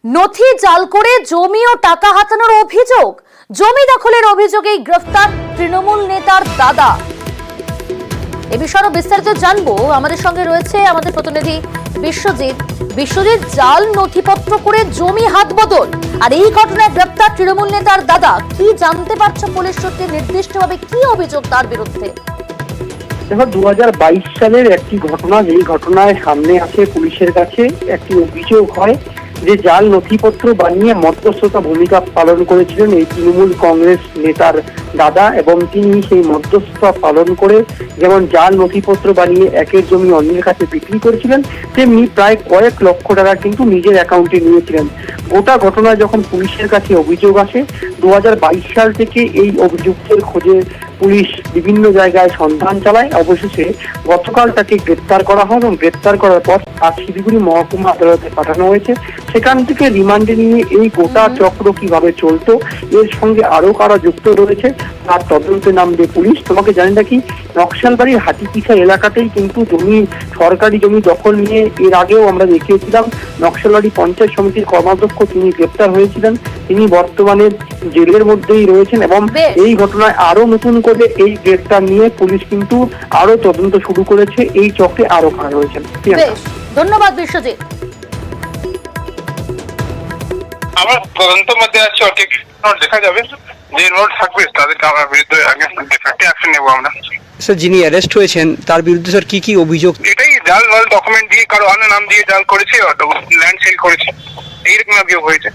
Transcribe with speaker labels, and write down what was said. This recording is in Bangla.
Speaker 1: নথি জাল করে জমি ও টাকা হাতানোর অভিযোগ, জমি দখলের অভিযোগেই গ্রেফতার তৃণমূল নেতার দাদা। এ বিষয়ে বিস্তারিত জানবো, আমাদের সঙ্গে রয়েছে আমাদের প্রতিনিধি বিশ্বজিৎ। জাল নথিপত্র করে জমি হাত বদল, আর এই ঘটনায় গ্রেফতার তৃণমূল নেতার দাদা। কি জানতে পারছো পুলিশ সূত্রে, নির্দিষ্টভাবে কি অভিযোগ তার বিরুদ্ধে?
Speaker 2: দেখো, 2022 সালের একটি ঘটনা, যেই ঘটনায় সামনে আসে পুলিশের কাছে একটি অভিযোগ হয় যে জাল নথিপত্র বানিয়ে মধ্যস্থতা ভূমিকা পালন করেছিলেন এই তৃণমূল কংগ্রেস নেতার দাদা, এবং তিনি সেই মধ্যস্থতা পালন করে যেমন জাল নথিপত্র বানিয়ে একের জমি অন্যের কাছে বিক্রি করেছিলেন, তেমনি প্রায় কয়েক লক্ষ টাকা কিন্তু নিজের অ্যাকাউন্টে নিয়েছিলেন। গোটা ঘটনা যখন পুলিশের কাছে অভিযোগ আসে, 2022 সাল থেকে এই অভিযুক্তের খোঁজে পুলিশ বিভিন্ন জায়গায় সন্ধান চালায়। অবশেষে গতকাল তাকে গ্রেপ্তার করা হয় এবং গ্রেপ্তার করার পর আজ শিলিগুড়ি মহকুমা আদালতে পাঠানো হয়েছে। সেখান থেকে রিমান্ডে নিয়ে এই গোটা চক্র কিভাবে চলতো, এর সঙ্গে আরো কারা যুক্ত রয়েছে তার তদন্তে নামবে পুলিশ। তোমাকে জানি নাকি, নকশালবাড়ির হাতিপিছা এলাকাতেই কিন্তু সরকারি জমি দখল নিয়ে এর আগেও আমরা দেখিয়েছিলাম নকশালবাড়ি পঞ্চায়েত সমিতির কর্মাধ্যক্ষ তিনি গ্রেপ্তার হয়েছিলেন। তিনি বর্তমানে জেলের মধ্যেই রয়েছেন এবং এই ঘটনায় আরো নতুন করে এই গ্রেপ্তার নিয়ে পুলিশ কিন্তু আরো তদন্ত শুরু করেছে, এই চক্রে আরো কারা রয়েছেন।
Speaker 1: ধন্যবাদ বিশ্বজিৎ।
Speaker 3: আমার তদন্তের মধ্যে আছে, ঠিক নোট দেখা যাবে, যে নোট থাকবে তাদেরকে আমার বিরুদ্ধে অ্যাকশন নেবো আমরা।
Speaker 4: স্যার, যিনি অ্যারেস্ট হয়েছেন তার বিরুদ্ধে স্যার কি কি অভিযোগ?
Speaker 3: এটাই জাল ডকুমেন্ট দিয়ে কারো অন্য নাম দিয়ে জাল করেছে, ল্যান্ড সেল করেছে, এইরকম অভিযোগ হয়েছে।